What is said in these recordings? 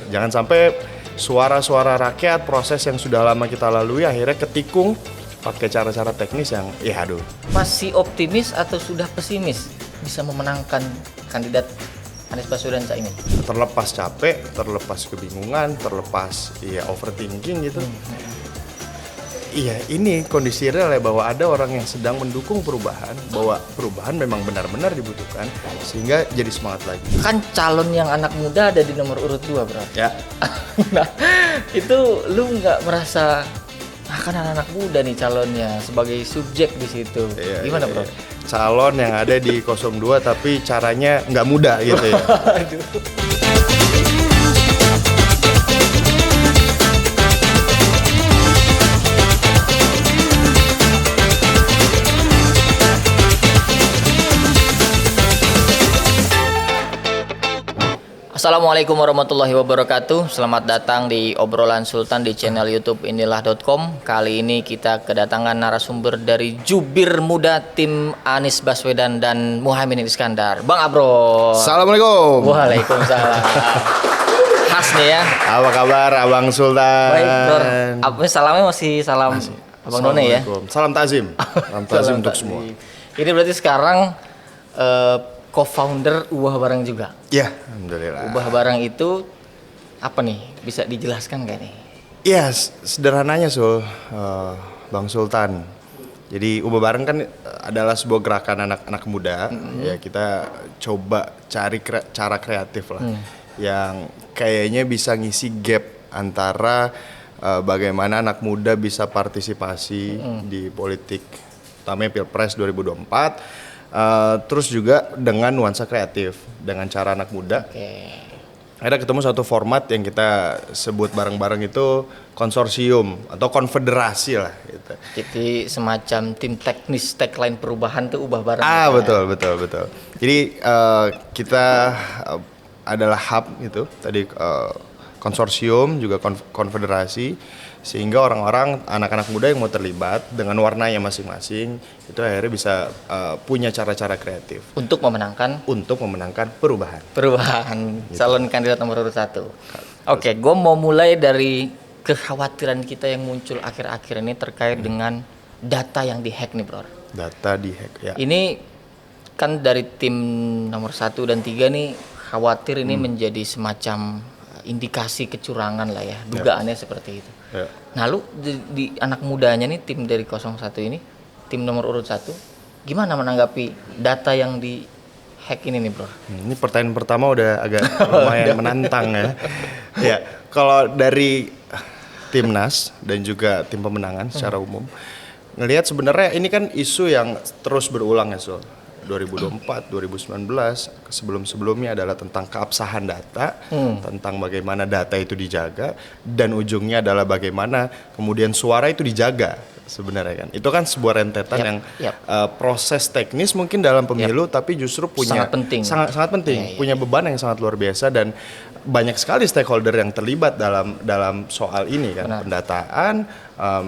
Jangan sampai suara-suara rakyat, proses yang sudah lama kita lalui akhirnya ketikung pakai cara-cara teknis yang aduh. Masih optimis atau sudah pesimis bisa memenangkan kandidat Anies Baswedan Caimin? Terlepas capek, terlepas kebingungan, terlepas overthinking gitu. Iya, ini kondisi real ya, bahwa ada orang yang sedang mendukung perubahan, bahwa perubahan memang benar-benar dibutuhkan, sehingga jadi semangat lagi. Kan calon yang anak muda ada di nomor urut 2, bro. Ya. Nah, itu lu nggak merasa kan anak muda nih calonnya sebagai subjek di situ. Gimana, bro? Calon yang ada di 02 tapi caranya nggak mudah gitu ya. Aduh. Assalamualaikum warahmatullahi wabarakatuh. Selamat datang di obrolan Sultan di channel YouTube inilah.com. Kali ini kita kedatangan narasumber dari jubir muda tim Anies Baswedan dan Muhaimin Iskandar, Bang Abro. Assalamualaikum. Waalaikumsalam. Khas nih ya. Apa kabar Abang Sultan? Baik, Bro. Apa salamnya masih salam Abang None ya? Salam Tazim. Salam Tazim untuk semua. Ini berarti sekarang co-founder Ubah Barang juga. Ya, alhamdulillah. Ubah Barang itu apa nih? Bisa dijelaskan gak nih? Iya, sederhananya Bang Sultan. Jadi Ubah Barang kan adalah sebuah gerakan anak-anak muda. Ya, kita coba cari cara kreatif lah. Yang kayaknya bisa ngisi gap antara bagaimana anak muda bisa partisipasi di politik, utamanya Pilpres 2024. Terus juga dengan nuansa kreatif, dengan cara anak muda. Ada ketemu satu format yang kita sebut bareng-bareng itu konsorsium atau konfederasi lah gitu. Jadi semacam tim teknis tagline perubahan tuh Ubah Barang. Betul. Jadi kita adalah hub gitu, tadi konsorsium juga konfederasi, sehingga orang-orang anak-anak muda yang mau terlibat dengan warnanya masing-masing itu akhirnya bisa punya cara-cara kreatif untuk memenangkan perubahan gitu. Calon kandidat nomor urut 1. Oke, gue mau mulai dari kekhawatiran kita yang muncul akhir-akhir ini terkait dengan data yang dihack nih, bro. Data dihack ya. Ini kan dari tim nomor 1 dan 3 nih khawatir ini menjadi semacam indikasi kecurangan lah ya, dugaannya seperti itu. Nah, lu di anak mudanya nih, tim dari 01 ini, tim nomor urut 1, gimana menanggapi data yang di hack ini nih, bro? Ini pertanyaan pertama udah agak lumayan menantang ya. Ya, kalau dari Timnas dan juga tim pemenangan secara umum ngelihat sebenarnya ini kan isu yang terus berulang ya, 2024, 2019, sebelum-sebelumnya adalah tentang keabsahan data, tentang bagaimana data itu dijaga, dan ujungnya adalah bagaimana kemudian suara itu dijaga sebenarnya kan. Itu kan sebuah rentetan yang proses teknis mungkin dalam pemilu, tapi justru punya sangat penting, punya beban yang sangat luar biasa, dan banyak sekali stakeholder yang terlibat dalam soal ini kan. Pendataan,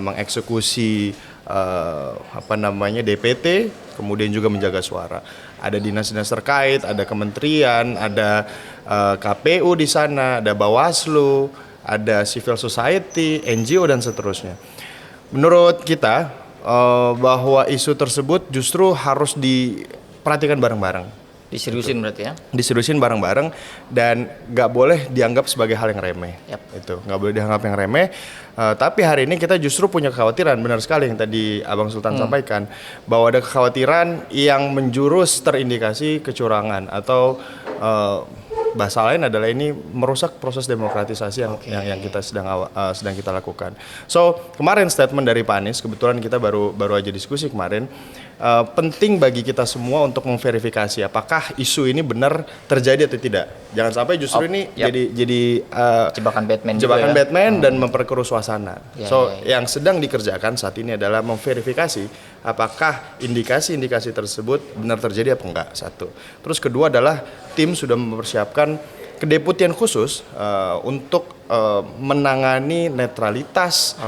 mengeksekusi DPT, kemudian juga menjaga suara. Ada dinas-dinas terkait, ada kementerian, ada KPU di sana, ada Bawaslu, ada civil society, NGO dan seterusnya. Menurut kita bahwa isu tersebut justru harus diperhatikan bareng-bareng. Diseriusin berarti ya? Diseriusin bareng-bareng dan nggak boleh dianggap sebagai hal yang remeh. Itu nggak boleh dianggap yang remeh. Tapi hari ini kita justru punya kekhawatiran, benar sekali yang tadi Abang Sultan sampaikan, bahwa ada kekhawatiran yang menjurus terindikasi kecurangan atau bahasa lain adalah ini merusak proses demokratisasi yang kita sedang kita lakukan. So kemarin statement dari Pak Anies, kebetulan kita baru aja diskusi kemarin. Penting bagi kita semua untuk memverifikasi apakah isu ini benar terjadi atau tidak. Jangan sampai justru ini jadi jebakan Batman dan memperkeruh suasana. Yang sedang dikerjakan saat ini adalah memverifikasi apakah indikasi-indikasi tersebut benar terjadi apa enggak, satu. Terus kedua adalah tim sudah mempersiapkan kedeputian khusus untuk menangani netralitas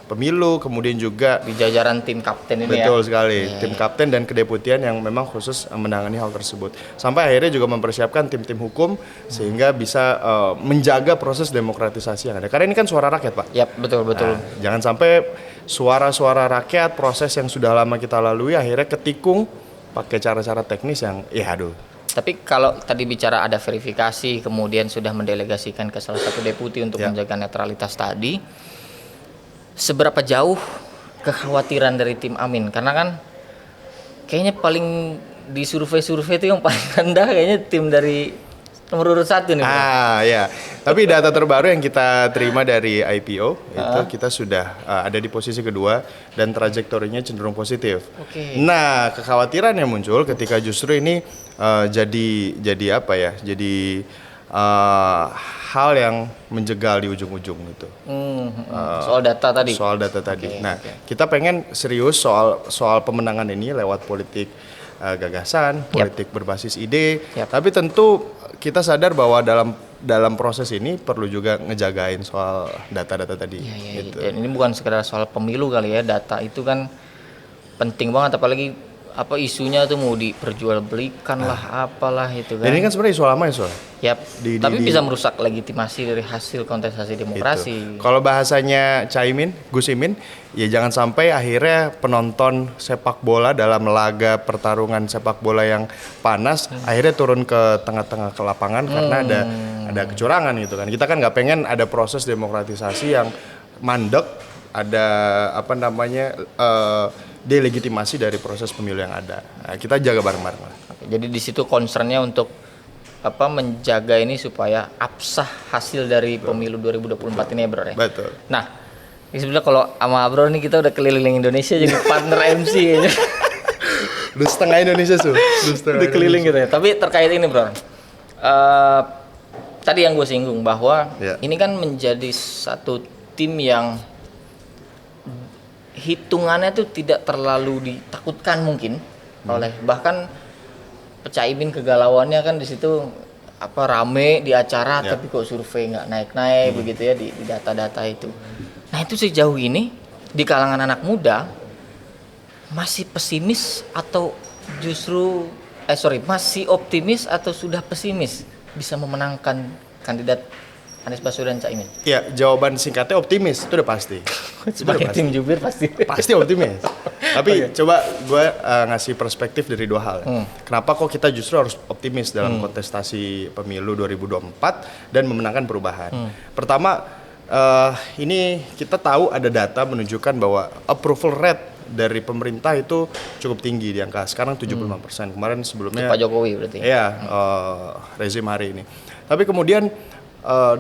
pemilu, kemudian juga Di jajaran tim kapten ini betul ya. sekali, tim kapten dan kedeputian yang memang khusus menangani hal tersebut. Sampai akhirnya juga mempersiapkan tim-tim hukum sehingga bisa menjaga proses demokratisasi yang ada. Karena ini kan suara rakyat, Pak. Yap, betul. Nah, jangan sampai suara-suara rakyat, proses yang sudah lama kita lalui akhirnya ketikung pakai cara-cara teknis yang aduh. Tapi kalau tadi bicara ada verifikasi, kemudian sudah mendelegasikan ke salah satu deputi untuk menjaga netralitas tadi, seberapa jauh kekhawatiran dari tim Amin? Karena kan kayaknya paling di survei-survei itu yang paling rendah kayaknya tim dari nomor urut 1 nih. Ya. Tapi data terbaru yang kita terima dari IPO itu kita sudah ada di posisi kedua dan trajektorinya cenderung positif. Oke. Nah, kekhawatiran yang muncul ketika justru ini jadi apa ya? Jadi hal yang menjegal di ujung-ujung gitu. Soal data tadi. Soal data tadi. Nah, kita pengen serius soal pemenangan ini lewat politik gagasan, politik berbasis ide. Tapi tentu kita sadar bahwa dalam proses ini perlu juga ngejagain soal data-data tadi. Gitu. Dan ini bukan sekedar soal pemilu kali ya, data itu kan penting banget, apalagi isunya tuh mau diperjualbelikan lah, apalah itu kan. Dan ini kan sebenarnya isu lama ya soal. Yap. Tapi bisa merusak legitimasi dari hasil kontestasi demokrasi. Kalau bahasanya Caimin, Gus Imin, ya jangan sampai akhirnya penonton sepak bola dalam laga pertarungan sepak bola yang panas akhirnya turun ke tengah-tengah ke lapangan karena ada kecurangan gitu kan. Kita kan nggak pengen ada proses demokratisasi yang mandek, ada delegitimasi dari proses pemilu yang ada. Nah, kita jaga bareng-bareng lah. Jadi di situ concernnya untuk menjaga ini supaya absah hasil dari pemilu 2024 ini ya bro ya. Betul. Nah, ini sebenarnya kalau sama bro nih kita udah keliling Indonesia jadi partner MC ya. Udah setengah Indonesia Udah keliling gitu ya. Tapi terkait ini bro, tadi yang gue singgung bahwa ini kan menjadi satu tim yang hitungannya tuh tidak terlalu ditakutkan mungkin oleh bahkan Caimin kegalauannya kan di situ rame di acara tapi kok survei nggak naik-naik begitu ya di data-data itu. Nah itu sejauh ini di kalangan anak muda masih pesimis atau justru masih optimis atau sudah pesimis bisa memenangkan kandidat Anies Baswedan Caimin? Ya, jawaban singkatnya optimis, itu udah pasti. Sebagai tim jubir pasti. Pasti optimis. Tapi coba gue ngasih perspektif dari dua hal. Kenapa kok kita justru harus optimis dalam kontestasi pemilu 2024 dan memenangkan perubahan? Pertama, ini kita tahu ada data menunjukkan bahwa approval rate dari pemerintah itu cukup tinggi di angka sekarang 75%. Kemarin sebelumnya Pak Jokowi berarti. Iya, rezim hari ini. Tapi kemudian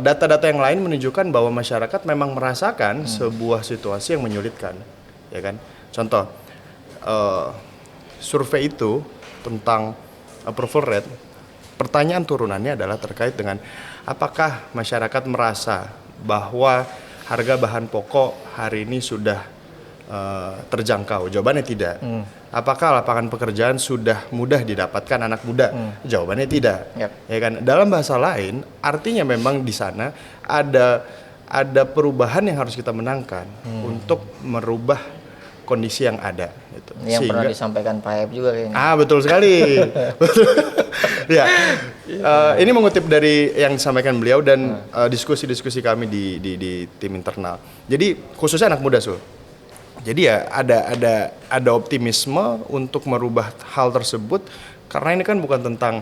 data-data yang lain menunjukkan bahwa masyarakat memang merasakan sebuah situasi yang menyulitkan, ya kan? Contoh, survei itu tentang approval rate, pertanyaan turunannya adalah terkait dengan apakah masyarakat merasa bahwa harga bahan pokok hari ini sudah terjangkau? Jawabannya tidak. Apakah lapangan pekerjaan sudah mudah didapatkan anak muda? Jawabannya tidak. Ya kan. Dalam bahasa lain, artinya memang di sana ada perubahan yang harus kita menangkan untuk merubah kondisi yang ada. Gitu. Yang pernah disampaikan Pak Ep juga kayaknya. Betul sekali. Ya, ini mengutip dari yang disampaikan beliau dan diskusi-diskusi kami di tim internal. Jadi khususnya anak muda Jadi ya ada optimisme untuk merubah hal tersebut karena ini kan bukan tentang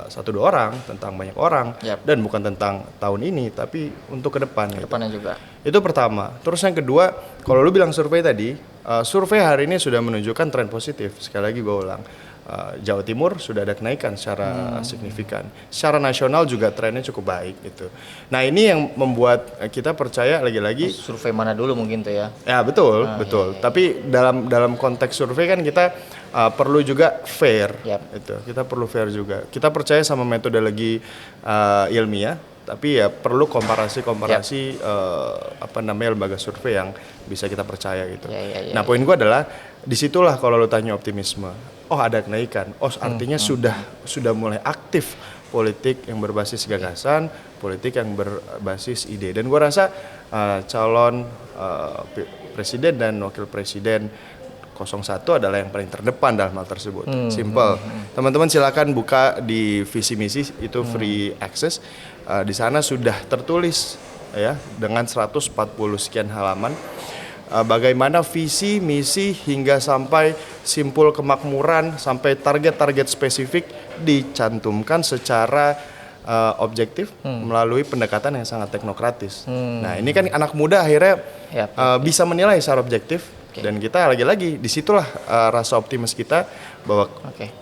1-2 orang, tentang banyak orang dan bukan tentang tahun ini tapi untuk ke depan. Kedepannya juga. Itu pertama. Terus yang kedua, kalau lu bilang survei tadi, survei hari ini sudah menunjukkan tren positif. Sekali lagi gue ulang. Jawa Timur sudah ada kenaikan secara signifikan. Secara nasional juga trennya cukup baik gitu. Nah, ini yang membuat kita percaya lagi-lagi survei mana dulu mungkin tuh ya. Ya, betul. Iya. Tapi dalam konteks survei kan kita perlu juga fair gitu. Kita perlu fair juga. Kita percaya sama metodologi ilmiah, tapi ya perlu komparasi lembaga survei yang bisa kita percaya gitu. Nah, poin gue adalah disitulah kalau lo tanya optimisme. oh ada kenaikan, oh artinya sudah mulai aktif politik yang berbasis gagasan, politik yang berbasis ide. Dan gue rasa calon presiden dan wakil presiden 01 adalah yang paling terdepan dalam hal tersebut. Simple. Teman-teman silakan buka di visi misi, itu free access. Di sana sudah tertulis ya dengan 140 sekian halaman bagaimana visi, misi hingga sampai simpul kemakmuran sampai target-target spesifik dicantumkan secara objektif melalui pendekatan yang sangat teknokratis. Nah, ini kan anak muda akhirnya bisa menilai secara objektif. Dan kita lagi-lagi disitulah rasa optimis kita bahwa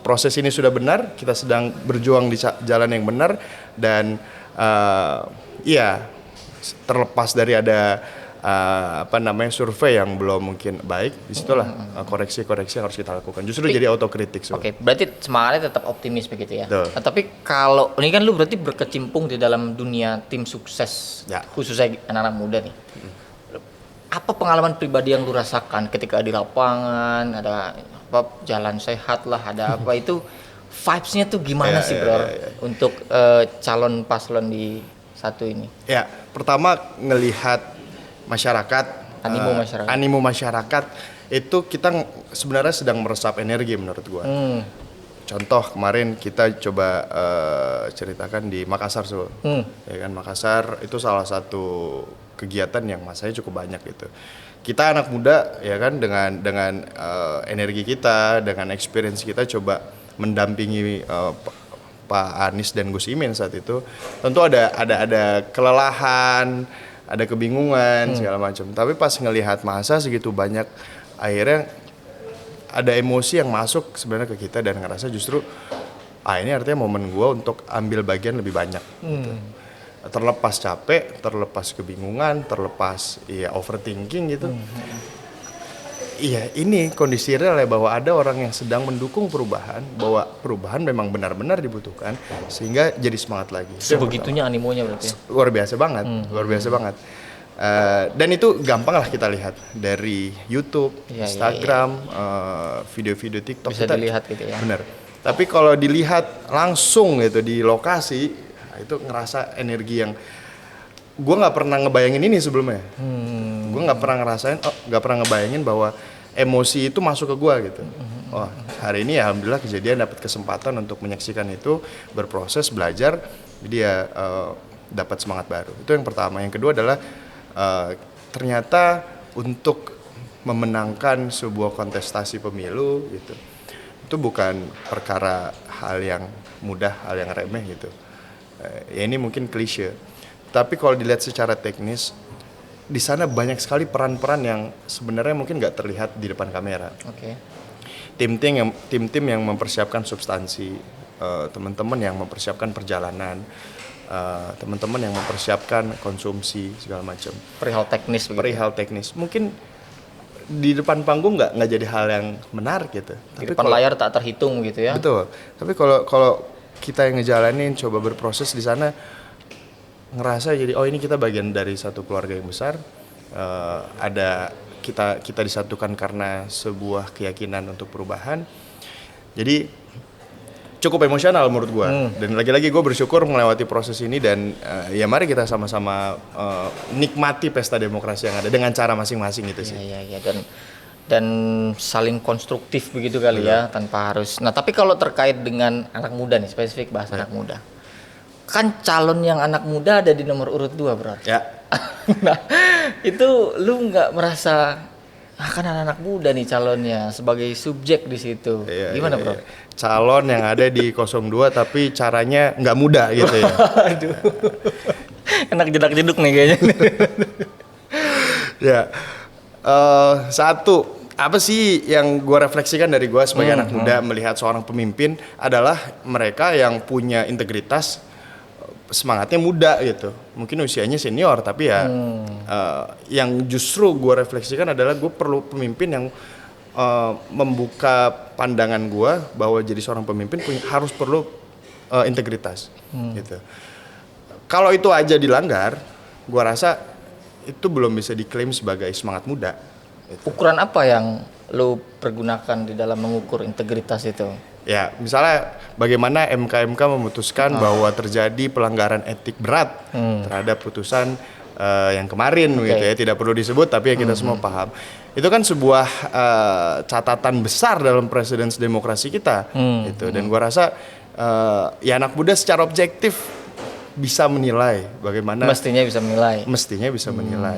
proses ini sudah benar, kita sedang berjuang di jalan yang benar, dan terlepas dari ada survei yang belum mungkin baik, disitulah koreksi-koreksi yang harus kita lakukan. Justru jadi autokritik. Oke, berarti semangatnya tetap optimis begitu ya. Nah, tapi kalau ini kan lu berarti berkecimpung di dalam dunia tim sukses, khususnya anak-anak muda nih. Apa pengalaman pribadi yang lu rasakan ketika di lapangan, ada apa jalan sehat lah, ada apa itu vibes-nya tuh gimana sih bro untuk calon paslon di 1 ini? Ya, pertama ngelihat masyarakat, animo masyarakat itu kita sebenarnya sedang meresap energi menurut gua. Contoh kemarin kita coba ceritakan di Makassar, ya kan, Makassar itu salah satu kegiatan yang masanya cukup banyak gitu. Kita anak muda ya kan dengan energi kita, dengan experience kita coba mendampingi Pak Anies dan Gus Imin saat itu. Tentu ada kelelahan, ada kebingungan segala macam. Tapi pas ngelihat masa segitu banyak, akhirnya ada emosi yang masuk sebenarnya ke kita dan ngerasa justru ini artinya momen gue untuk ambil bagian lebih banyak. Gitu. Terlepas capek, terlepas kebingungan, terlepas overthinking gitu. Iya, ini kondisi real ya, bahwa ada orang yang sedang mendukung perubahan, bahwa perubahan memang benar-benar dibutuhkan, sehingga jadi semangat lagi. Sebegitunya animonya berarti. Luar biasa banget, luar biasa banget. Dan itu gampang lah kita lihat dari YouTube, Instagram, video-video TikTok. Bisa dilihat gitu ya. Bener. Tapi kalau dilihat langsung gitu di lokasi, itu ngerasa energi yang gue nggak pernah ngebayangin ini sebelumnya. Gue nggak pernah nggak pernah ngebayangin bahwa emosi itu masuk ke gue gitu. Oh, hari ini ya alhamdulillah kejadian dapat kesempatan untuk menyaksikan itu, berproses, belajar, jadi ya dapat semangat baru. Itu yang pertama. Yang kedua adalah ternyata untuk memenangkan sebuah kontestasi pemilu gitu, itu bukan perkara hal yang mudah, hal yang remeh gitu. Ya ini mungkin klise, tapi kalau dilihat secara teknis, di sana banyak sekali peran-peran yang sebenarnya mungkin nggak terlihat di depan kamera. Tim-tim yang mempersiapkan substansi, teman-teman yang mempersiapkan perjalanan, teman-teman yang mempersiapkan konsumsi segala macam. Perihal teknis. Mungkin di depan panggung nggak jadi hal yang menarik gitu. Di depan layar tak terhitung gitu ya. Betul. Tapi kalau kita yang ngejalanin, coba berproses di sana, ngerasa jadi ini kita bagian dari satu keluarga yang besar. Ada kita disatukan karena sebuah keyakinan untuk perubahan. Jadi cukup emosional menurut gue. Dan lagi-lagi gue bersyukur melewati proses ini, dan ya mari kita sama-sama nikmati pesta demokrasi yang ada dengan cara masing-masing itu sih. Iya. Dan saling konstruktif begitu kali ya, tanpa harus. Nah, tapi kalau terkait dengan anak muda nih, spesifik bahas anak muda. Kan calon yang anak muda ada di nomor urut 2, bro. Ya. Nah, itu lu nggak merasa kan anak muda nih calonnya sebagai subjek di situ. Gimana, bro? Calon yang ada di 02 tapi caranya nggak muda gitu ya. Aduh. Enak jedak-jeduk nih kayaknya. Ya. Satu, apa sih yang gue refleksikan dari gue sebagai anak muda melihat seorang pemimpin adalah mereka yang punya integritas, semangatnya muda gitu. Mungkin usianya senior, tapi ya yang justru gue refleksikan adalah gue perlu pemimpin yang membuka pandangan gue bahwa jadi seorang pemimpin harus perlu integritas gitu. Kalau itu aja dilanggar, gue rasa itu belum bisa diklaim sebagai semangat muda. Ukuran apa yang lu pergunakan di dalam mengukur integritas itu? Ya, misalnya bagaimana MK memutuskan bahwa terjadi pelanggaran etik berat terhadap putusan yang kemarin gitu ya, tidak perlu disebut tapi ya kita semua paham. Itu kan sebuah catatan besar dalam presiden demokrasi kita gitu. Dan gua rasa ya anak muda secara objektif bisa menilai bagaimana Mestinya bisa menilai.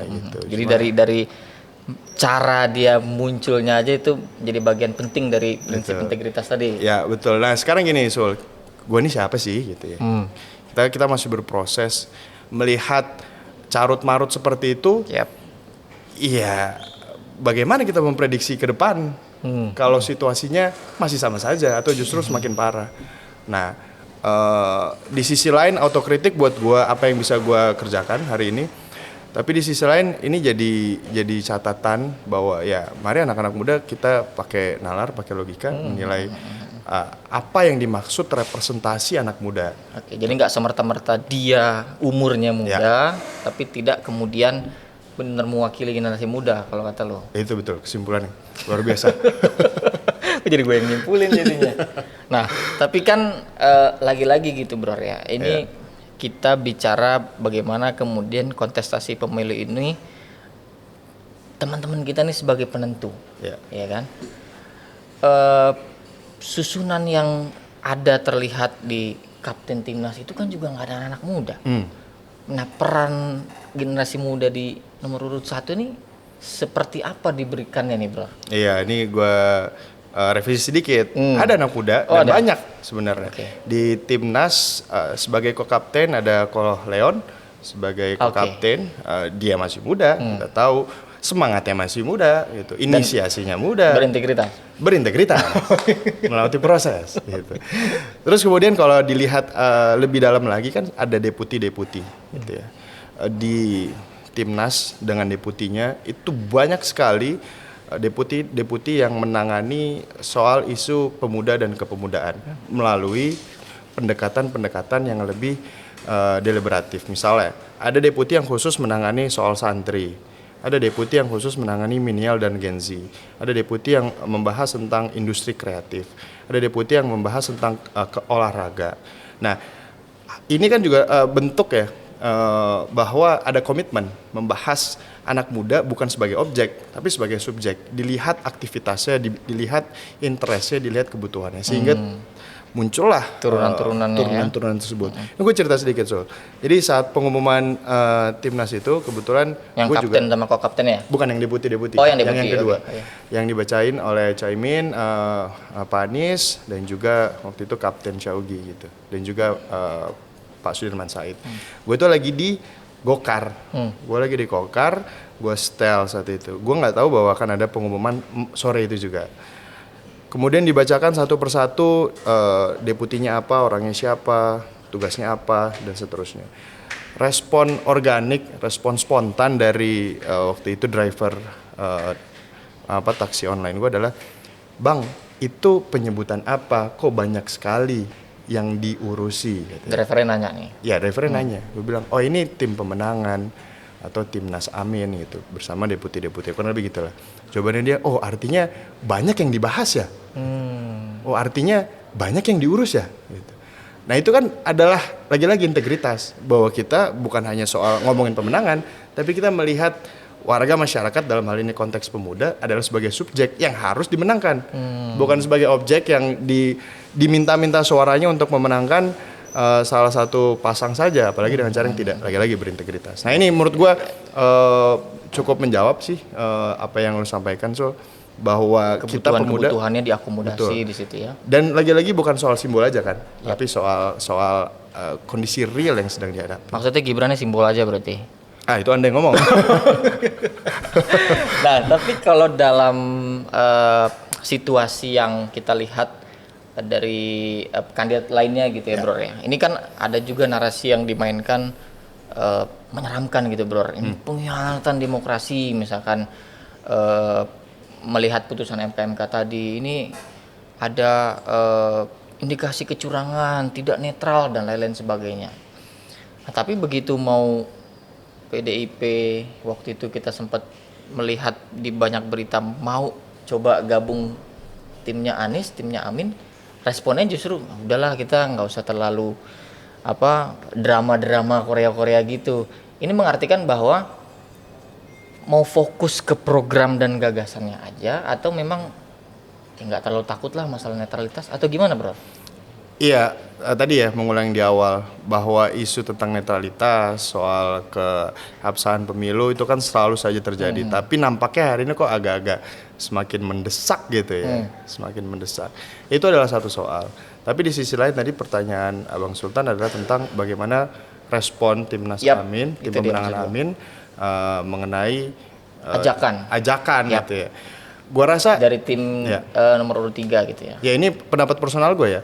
Gitu. Jadi dari cara dia munculnya aja itu jadi bagian penting dari prinsip integritas tadi. Ya betul. Nah sekarang gini Sul, gue ini siapa sih gitu ya? Kita masih berproses melihat carut marut seperti itu. Iya, bagaimana kita memprediksi ke depan kalau situasinya masih sama saja atau justru semakin parah. Nah di sisi lain autokritik buat gue apa yang bisa gue kerjakan hari ini. Tapi di sisi lain ini jadi catatan bahwa ya mari anak-anak muda kita pakai nalar, pakai logika menilai apa yang dimaksud representasi anak muda. Oke, jadi nggak semerta-merta dia umurnya muda, tapi tidak kemudian benar mewakili generasi muda kalau kata lo. Itu betul kesimpulannya luar biasa. Jadi gue yang nyimpulin jadinya. Nah, tapi kan lagi-lagi gitu bro ya. Ini kita bicara bagaimana kemudian kontestasi pemilu ini teman-teman kita nih sebagai penentu, ya kan? Susunan yang ada terlihat di kapten timnas itu kan juga nggak ada anak muda. Nah, peran generasi muda di nomor urut 1 ini seperti apa diberikannya nih bro? Iya, ini gue revisi sedikit. Ada anak muda dan ada banyak sebenarnya. Di timnas sebagai co-kapten ada Ko Leon sebagai co-kapten. Dia masih muda, kita tahu semangatnya masih muda gitu. Inisiasinya muda. Berintegritas. Melewati proses gitu. Terus kemudian kalau dilihat lebih dalam lagi kan ada deputi-deputi gitu ya. Di timnas dengan deputinya itu banyak sekali deputi yang menangani soal isu pemuda dan kepemudaan melalui pendekatan-pendekatan yang lebih deliberatif. Misalnya, ada deputi yang khusus menangani soal santri, ada deputi yang khusus menangani milenial dan Gen Z, ada deputi yang membahas tentang industri kreatif, ada deputi yang membahas tentang olahraga. Nah, ini kan juga bentuk ya bahwa ada komitmen membahas anak muda bukan sebagai objek tapi sebagai subjek, dilihat aktivitasnya, dilihat interestnya, dilihat kebutuhannya, sehingga muncullah turunan tersebut. Gue cerita sedikit Sol. Jadi saat pengumuman timnas itu kebetulan yang gue kapten juga, sama co-kapten ya? Bukan yang deputi. Oh, yang kedua. Okay. Yang dibacain oleh Caimin, Pak Anies dan juga waktu itu Kapten Syaugi gitu. Dan juga Pak Sudirman Said. Gue itu lagi di Gokar, gue lagi di Gokar, gue setel saat itu. Gue nggak tahu bahwa akan ada pengumuman sore itu juga. Kemudian dibacakan satu persatu deputinya apa, orangnya siapa, tugasnya apa, dan seterusnya. Respon organik, respon spontan dari waktu itu driver taksi online gue adalah, Bang, itu penyebutan apa? Kok banyak sekali yang diurusi gitu. Drivernya nanya nih? Ya, drivernya nanya. Gue bilang, oh ini tim pemenangan atau timnas Amin gitu bersama deputi-deputi, kurang lebih gitulah. Jawabannya dia, oh artinya banyak yang dibahas ya? Oh artinya banyak yang diurus ya? Gitu. Nah itu kan adalah lagi-lagi integritas, bahwa kita bukan hanya soal ngomongin pemenangan, tapi kita melihat warga masyarakat dalam hal ini konteks pemuda adalah sebagai subjek yang harus dimenangkan, bukan sebagai objek yang diminta-minta suaranya untuk memenangkan salah satu pasang saja, apalagi dengan cara yang tidak lagi-lagi berintegritas. Nah ini menurut gue cukup menjawab sih apa yang lo sampaikan Sol, bahwa kita pemuda kebutuhannya diakomodasi di situ ya. Dan lagi-lagi bukan soal simbol aja kan, tapi soal kondisi real yang sedang dihadapi. Maksudnya Gibrannya simbol aja berarti? Itu Anda yang ngomong. Nah, tapi kalau dalam situasi yang kita lihat dari kandidat lainnya gitu ya, bro ya. Ini kan ada juga narasi yang dimainkan menyeramkan gitu, bro. Ini pengkhianatan demokrasi, misalkan melihat putusan MK tadi ini ada indikasi kecurangan, tidak netral dan lain-lain sebagainya. Nah, tapi begitu mau PDIP waktu itu kita sempat melihat di banyak berita mau coba gabung timnya Anies, timnya Amin, responnya justru udahlah kita nggak usah terlalu drama-drama Korea-Korea gitu. Ini mengartikan bahwa mau fokus ke program dan gagasannya aja, atau memang nggak terlalu takut lah masalah netralitas, atau gimana bro? Iya, tadi ya mengulang di awal bahwa isu tentang netralitas, soal keabsahan pemilu itu kan selalu saja terjadi. Tapi nampaknya hari ini kok agak-agak semakin mendesak gitu ya, semakin mendesak. Itu adalah satu soal. Tapi di sisi lain tadi pertanyaan Abang Sultan adalah tentang bagaimana respon Timnas Amin, tim pemenangan Amin mengenai ajakan Yap. gitu ya. Gua rasa Dari tim nomor urut 3 gitu ya. ya ini pendapat personal gue ya.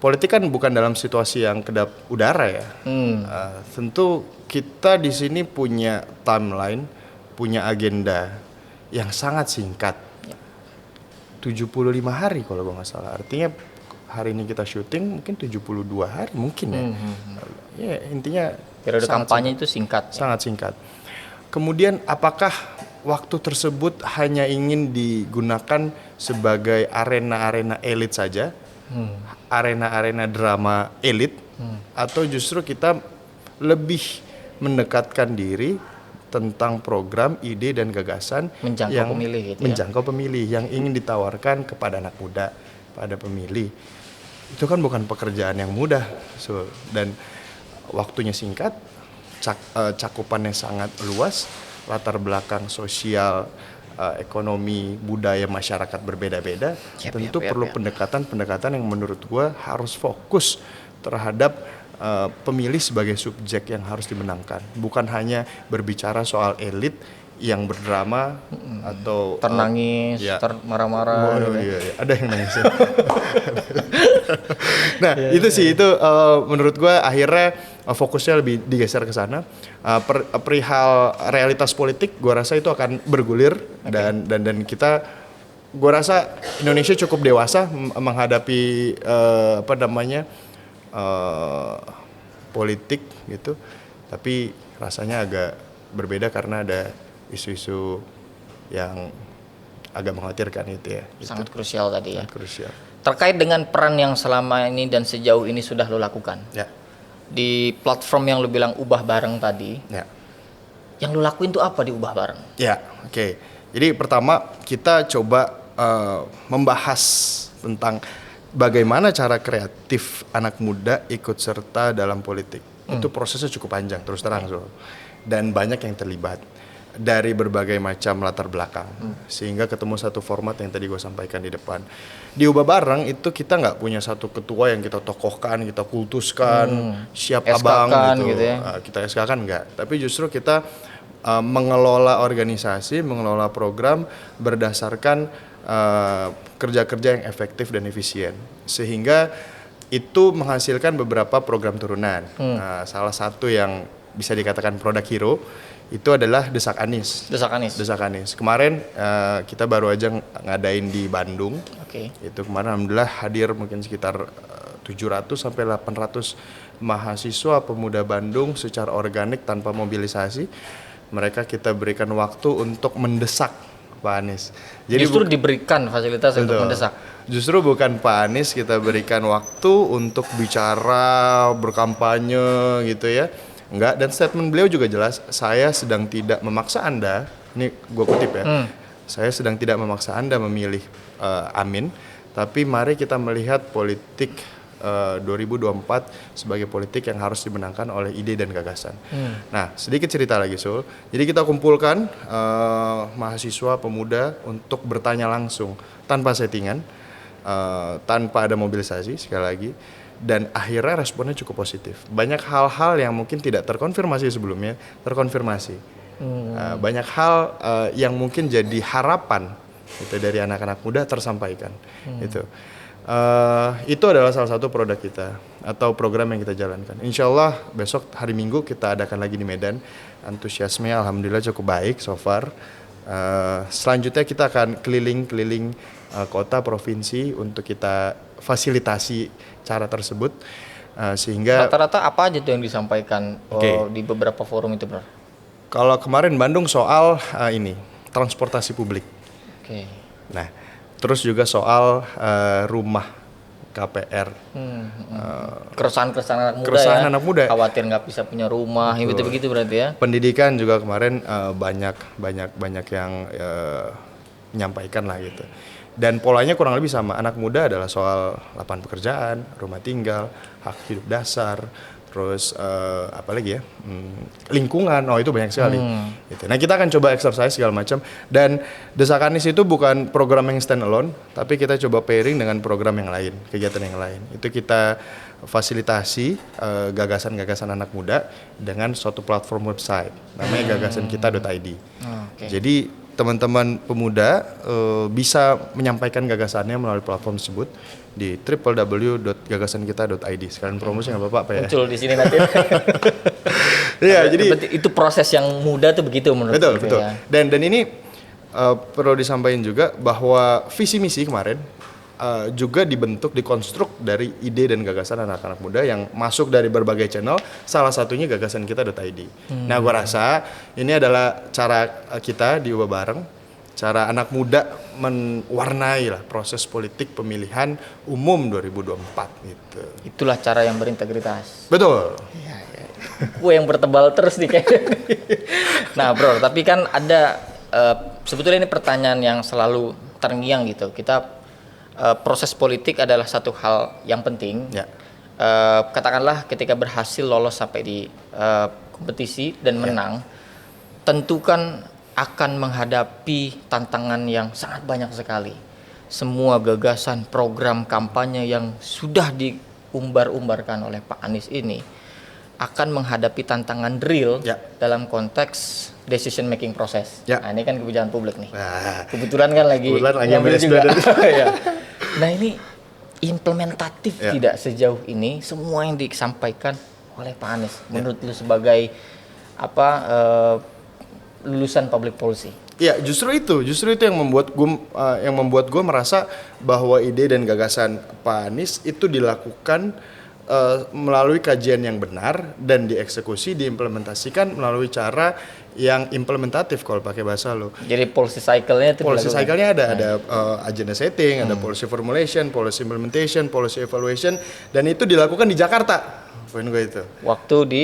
Politik kan bukan dalam situasi yang kedap udara ya. Tentu kita di sini punya timeline, punya agenda yang sangat singkat. 75 hari kalau gue nggak salah. Artinya hari ini kita syuting mungkin 72 hari mungkin ya. Ya intinya Periode kampanye itu singkat. Sangat singkat. Kemudian apakah waktu tersebut hanya ingin digunakan sebagai arena-arena elit saja, arena-arena drama elit, atau justru kita lebih mendekatkan diri tentang program, ide dan gagasan Menjangkau pemilih gitu ya. menjangkau pemilih yang ingin ditawarkan kepada anak muda, pada pemilih. Itu kan bukan pekerjaan yang mudah, dan waktunya singkat, cakupannya sangat luas, latar belakang sosial, ekonomi, budaya masyarakat berbeda-beda. Tentu perlu pendekatan-pendekatan yang menurut gue harus fokus terhadap pemilih sebagai subjek yang harus dimenangkan. Bukan hanya berbicara soal elit yang berdrama atau ternangis, marah-marah. Iya. Ada yang nangis. Nah, itu sih itu menurut gue akhirnya fokusnya lebih digeser ke sana. Perihal realitas politik, gue rasa itu akan bergulir dan kita, gue rasa Indonesia cukup dewasa menghadapi politik gitu. Tapi rasanya agak berbeda karena ada isu-isu yang agak mengkhawatirkan itu ya. Sangat krusial tadi ya. Krusial. Terkait dengan peran yang selama ini dan sejauh ini sudah lo lakukan. Ya. Di platform yang lo bilang ubah bareng tadi. Ya. Yang lo lakuin tuh apa di ubah bareng? Ya, oke. Jadi pertama kita coba membahas tentang bagaimana cara kreatif anak muda ikut serta dalam politik. Itu prosesnya cukup panjang terus terang dan banyak yang terlibat dari berbagai macam latar belakang sehingga ketemu satu format yang tadi gue sampaikan di depan. Di ubah bareng itu kita nggak punya satu ketua yang kita tokohkan, kita kultuskan, siap abang gitu ya. Kita SK-kan nggak, tapi justru kita mengelola organisasi, mengelola program berdasarkan kerja-kerja yang efektif dan efisien sehingga itu menghasilkan beberapa program turunan. Salah satu yang bisa dikatakan produk hero itu adalah Desak Anies. Kemarin kita baru aja ngadain di Bandung. Itu kemarin alhamdulillah hadir mungkin sekitar 700 sampai 800 mahasiswa pemuda Bandung secara organik tanpa mobilisasi. Mereka kita berikan waktu untuk mendesak Pak Anies. Jadi justru diberikan fasilitas untuk mendesak. Justru bukan Pak Anies kita berikan waktu untuk bicara, berkampanye gitu ya. Enggak, dan statement beliau juga jelas, saya sedang tidak memaksa Anda, ini gue kutip ya, saya sedang tidak memaksa Anda memilih Amin, tapi mari kita melihat politik 2024 sebagai politik yang harus dimenangkan oleh ide dan gagasan. Nah, sedikit cerita lagi Sul, jadi kita kumpulkan mahasiswa pemuda untuk bertanya langsung, tanpa settingan, tanpa ada mobilisasi sekali lagi. Dan akhirnya responnya cukup positif. Banyak hal-hal yang mungkin tidak terkonfirmasi sebelumnya terkonfirmasi. Banyak hal yang mungkin jadi harapan gitu dari anak-anak muda tersampaikan. Itu adalah salah satu produk kita atau program yang kita jalankan. Insya Allah besok hari Minggu kita adakan lagi di Medan. Antusiasme alhamdulillah cukup baik so far. Selanjutnya kita akan keliling-keliling kota provinsi untuk kita fasilitasi cara tersebut sehingga rata-rata apa aja tuh yang disampaikan di beberapa forum itu, Bro? Kalau kemarin Bandung soal transportasi publik. Oke. Nah, terus juga soal rumah KPR. Keresahan-keresahan anak muda Keresahan ya. anak muda. Khawatir nggak bisa punya rumah, begitu berarti ya. Pendidikan juga kemarin banyak yang menyampaikan lah gitu. Dan polanya kurang lebih sama. Anak muda adalah soal lapangan pekerjaan, rumah tinggal, hak hidup dasar, terus apa lagi ya, lingkungan. Oh, itu banyak sekali gitu. Nah, kita akan coba exercise segala macam, dan Desakanis itu bukan program yang stand alone, tapi kita coba pairing dengan program yang lain, kegiatan yang lain. Itu kita fasilitasi gagasan-gagasan anak muda dengan suatu platform website namanya gagasankita.id. Jadi teman-teman pemuda bisa menyampaikan gagasannya melalui platform tersebut di www.gagasankita.id. Sekalian promosi nggak apa-apa, Pak ya? Muncul di sini nanti. Iya, jadi itu proses yang mudah tuh begitu menurut betul, gitu betul. ya. Dan ini perlu disampaikan juga bahwa visi misi kemarin juga dibentuk, dikonstruk dari ide dan gagasan anak-anak muda yang masuk dari berbagai channel, salah satunya gagasankita.id. Nah, gua rasa ini adalah cara kita di Ubah Bareng, cara anak muda mewarnai lah proses politik pemilihan umum 2024 gitu. Itulah cara yang berintegritas. Betul. Gue yang bertebal terus nih kayaknya. Nah, Bro, tapi kan ada sebetulnya ini pertanyaan yang selalu terngiang gitu. Kita proses politik adalah satu hal yang penting. Ya. Katakanlah ketika berhasil lolos sampai di kompetisi dan menang, tentu kan akan menghadapi tantangan yang sangat banyak sekali. Semua gagasan, program kampanye yang sudah diumbar-umbarkan oleh Pak Anies ini akan menghadapi tantangan real dalam konteks decision making proses. Nah, ini kan kebijakan publik nih. Kebetulan kan lagi ngambil juga. Nah, ini implementatif tidak sejauh ini semua yang disampaikan oleh Pak Anies menurut lu sebagai lulusan public policy? Ya, justru itu yang membuat gue merasa bahwa ide dan gagasan Pak Anies itu dilakukan melalui kajian yang benar dan dieksekusi, diimplementasikan melalui cara yang implementatif kalau pakai bahasa lo. Jadi policy cycle-nya itu policy cycle-nya ada agenda setting, ada policy formulation, policy implementation, policy evaluation, dan itu dilakukan di Jakarta. Poin gue itu. Waktu di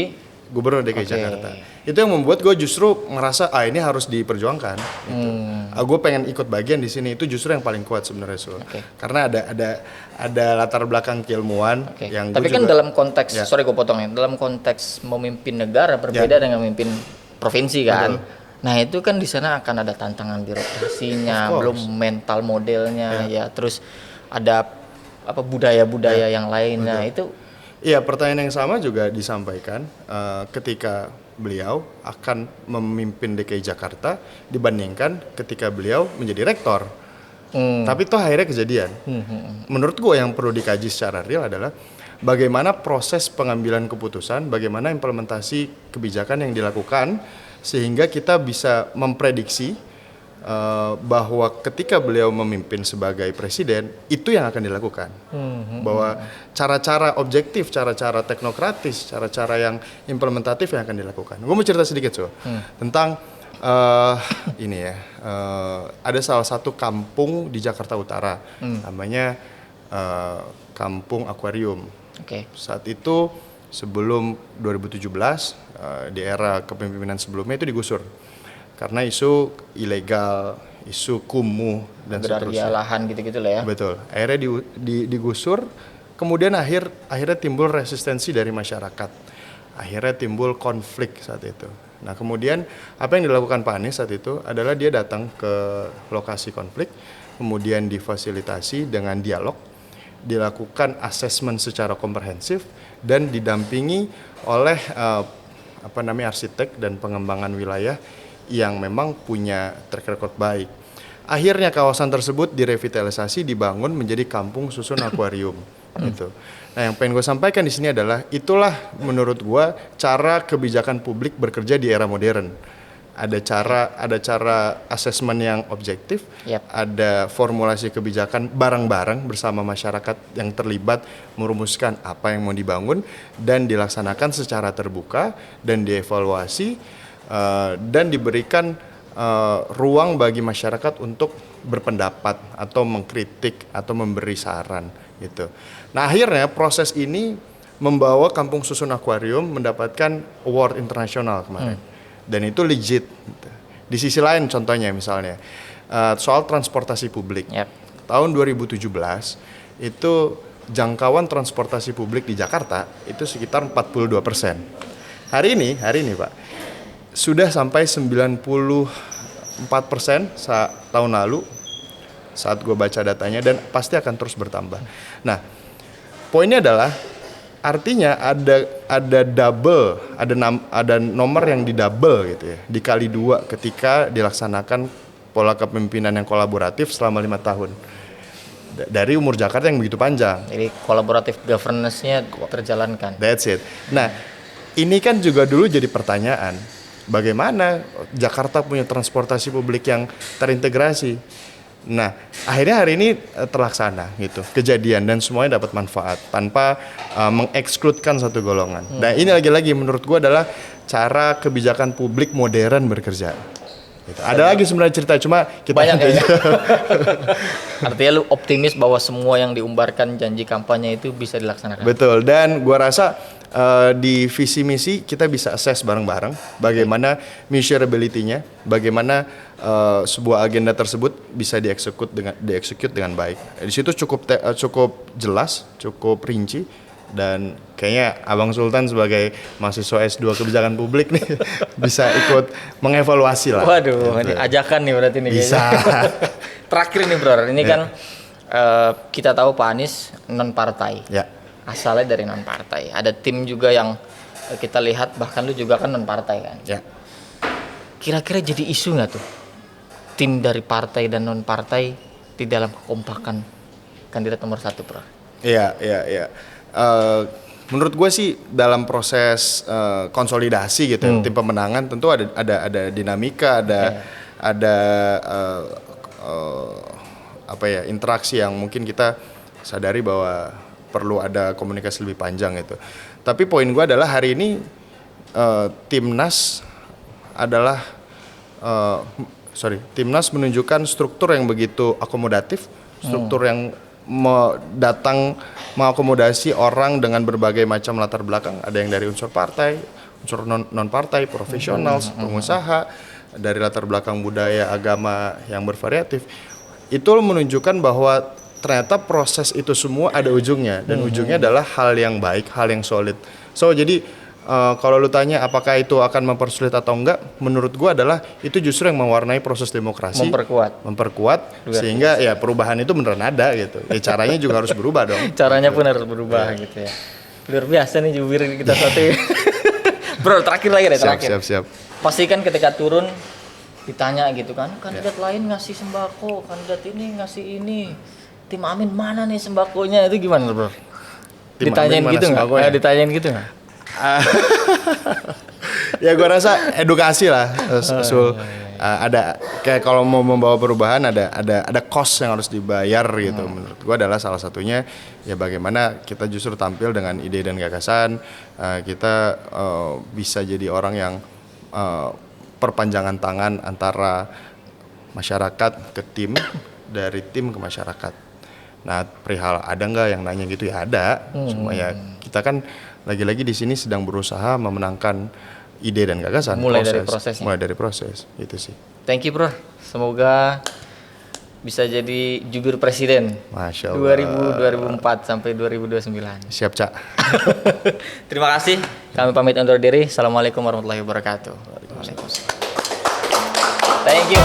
Gubernur DKI Jakarta. Itu yang membuat gue justru merasa ini harus diperjuangkan. Gitu. Gue pengen ikut bagian di sini, itu justru yang paling kuat sebenarnya, karena ada latar belakang keilmuan yang. Tapi kan dalam konteks, sorry gue potongin, dalam konteks memimpin negara berbeda dengan memimpin provinsi kan. Nah, itu kan di sana akan ada tantangan birokrasinya, belum mental modelnya, terus ada budaya-budaya yang lain. Nah, itu. Iya, pertanyaan yang sama juga disampaikan ketika beliau akan memimpin DKI Jakarta dibandingkan ketika beliau menjadi rektor. Tapi toh akhirnya kejadian. Menurut gue yang perlu dikaji secara real adalah bagaimana proses pengambilan keputusan, bagaimana implementasi kebijakan yang dilakukan sehingga kita bisa memprediksi bahwa ketika beliau memimpin sebagai presiden itu yang akan dilakukan, bahwa cara-cara objektif, cara-cara teknokratis, cara-cara yang implementatif yang akan dilakukan. Gue mau cerita sedikit tentang ini ya, ada salah satu kampung di Jakarta Utara, namanya Kampung Akuarium. Saat itu sebelum 2017 di era kepemimpinan sebelumnya itu digusur. Karena isu ilegal, isu kumuh dan seterusnya. Lahan gitu-gitu lah ya. Betul. Akhirnya digusur, kemudian akhirnya timbul resistensi dari masyarakat. Akhirnya timbul konflik saat itu. Nah, kemudian apa yang dilakukan Pak Anies saat itu adalah dia datang ke lokasi konflik, kemudian difasilitasi dengan dialog, dilakukan asesmen secara komprehensif dan didampingi oleh arsitek dan pengembangan wilayah yang memang punya track record baik. Akhirnya kawasan tersebut direvitalisasi, dibangun menjadi kampung susun akuarium. Gitu. Nah, yang pengen gue sampaikan di sini adalah itulah menurut gue cara kebijakan publik bekerja di era modern. Ada cara asesmen yang objektif, ada formulasi kebijakan bareng-bareng bersama masyarakat yang terlibat merumuskan apa yang mau dibangun dan dilaksanakan secara terbuka dan dievaluasi. Dan diberikan ruang bagi masyarakat untuk berpendapat atau mengkritik atau memberi saran gitu. Nah akhirnya proses ini membawa Kampung Susun Akuarium mendapatkan award internasional kemarin dan itu legit. Gitu. Di sisi lain contohnya misalnya soal transportasi publik. Tahun 2017 itu jangkauan transportasi publik di Jakarta itu sekitar 42%. Hari ini Pak, sudah sampai 94% tahun lalu saat gue baca datanya dan pasti akan terus bertambah. Nah, poinnya adalah artinya ada double, ada nomor yang di double gitu ya, dikali 2 ketika dilaksanakan pola kepemimpinan yang kolaboratif selama 5 tahun. Dari umur Jakarta yang begitu panjang. Jadi kolaboratif governance-nya terjalankan. That's it. Nah, ini kan juga dulu jadi pertanyaan, bagaimana Jakarta punya transportasi publik yang terintegrasi? Nah, akhirnya hari ini terlaksana gitu, kejadian dan semuanya dapat manfaat tanpa mengekskludkan satu golongan. Nah, ini lagi-lagi menurut gua adalah cara kebijakan publik modern bekerja. Gitu. Ada lagi sebenarnya cerita, cuma kita banyak kayaknya. Artinya lu optimis bahwa semua yang diumbarkan janji kampanye itu bisa dilaksanakan. Betul, dan gua rasa di visi misi kita bisa assess bareng-bareng bagaimana measurability-nya, bagaimana sebuah agenda tersebut bisa dieksekut dengan baik. Di situ cukup jelas, cukup rinci. Dan kayaknya Abang Sultan sebagai mahasiswa S2 kebijakan publik nih bisa ikut mengevaluasi lah. Waduh, gitu. Ini ajakan nih berarti nih. Bisa. Terakhir nih bro, ini kan kita tahu Pak Anies non partai. Ya. Asalnya dari non partai. Ada tim juga yang kita lihat, bahkan lu juga kan non partai kan. Ya. Kira-kira jadi isu nggak tuh tim dari partai dan non partai di dalam kekompakan kandidat nomor 1 bro? Iya. Menurut gue sih dalam proses konsolidasi gitu tim pemenangan tentu ada dinamika, ada interaksi yang mungkin kita sadari bahwa perlu ada komunikasi lebih panjang gitu. Tapi poin gue adalah hari ini Timnas Timnas menunjukkan struktur yang begitu akomodatif, struktur yang datang mengakomodasi orang dengan berbagai macam latar belakang. Ada yang dari unsur partai, unsur non partai, profesional, pengusaha, dari latar belakang budaya, agama yang bervariatif. Itu menunjukkan bahwa ternyata proses itu semua ada ujungnya, dan ujungnya adalah hal yang baik, hal yang solid. So jadi kalau lu tanya apakah itu akan mempersulit atau enggak, menurut gua adalah itu justru yang mewarnai proses demokrasi, memperkuat sehingga ya perubahan itu beneran ada gitu. Ya caranya juga harus berubah dong. Caranya pun harus berubah gitu ya. Luar biasa nih jubir kita satu. Bro, terakhir lagi deh, terakhir. Siap. Pastikan ketika turun ditanya gitu kan, kandidat lain ngasih sembako, kandidat ini ngasih ini. Tim Amin mana nih sembakonya, itu gimana bro? Ditanyain gitu nggak? Ditanyain gitu nggak? Ya gue rasa edukasi lah, Sul. Ada kayak kalau mau membawa perubahan ada cost yang harus dibayar gitu. Menurut gue adalah salah satunya ya bagaimana kita justru tampil dengan ide dan gagasan. Kita bisa jadi orang yang perpanjangan tangan antara masyarakat ke tim, dari tim ke masyarakat. Nah, perihal ada nggak yang nanya gitu, ya ada. Cuma ya kita kan lagi-lagi di sini sedang berusaha memenangkan ide dan gagasan. Mulai dari proses gitu sih. Thank you bro. Semoga bisa jadi jubir presiden. Masya Allah. 2004 sampai 2029. Siap, Cak. Terima kasih. Kami pamit undur diri. Assalamualaikum warahmatullahi wabarakatuh. Waalaikumsalam. Thank you.